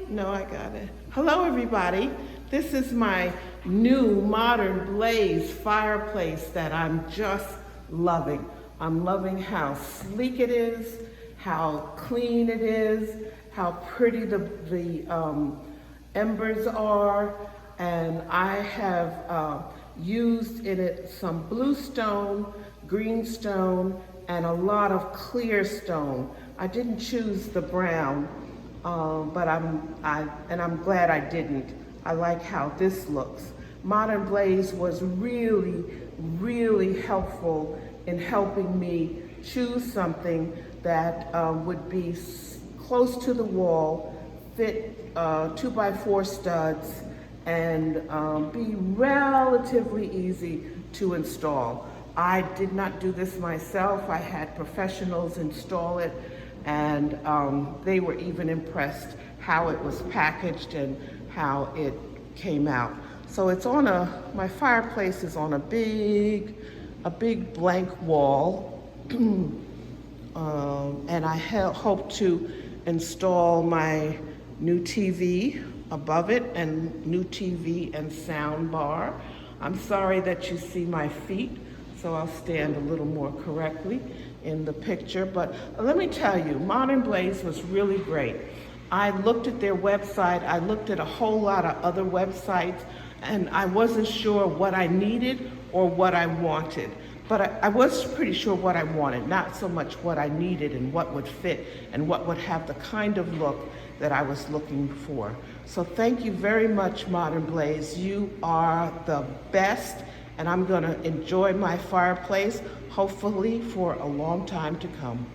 No, I got it. Hello, everybody. This is my new modern blaze fireplace that I'm just loving. I'm loving how sleek it is, how clean it is, how pretty the embers are, and I have used in it some blue stone, green stone, and a lot of clear stone. I didn't choose the brown, but I'm glad I didn't. I like how this looks. Modern Blaze was really, really helpful in helping me choose something that would be close to the wall, fit 2x4 studs, and be relatively easy to install. I did not do this myself. I had professionals install it, and they were even impressed how it was packaged and how it came out. So it's on my fireplace is on a big blank wall, and I hope to install my new TV above it and new TV and sound bar. I'm sorry that you see my feet, so I'll stand a little more correctly in the picture. But let me tell you, Modern Blaze was really great. I looked at their website, I looked at a whole lot of other websites, and I wasn't sure what I needed or what I wanted. But I was pretty sure what I wanted, not so much what I needed and what would fit and what would have the kind of look that I was looking for. So thank you very much, Modern Blaze. You are the best, and I'm gonna enjoy my fireplace, hopefully for a long time to come.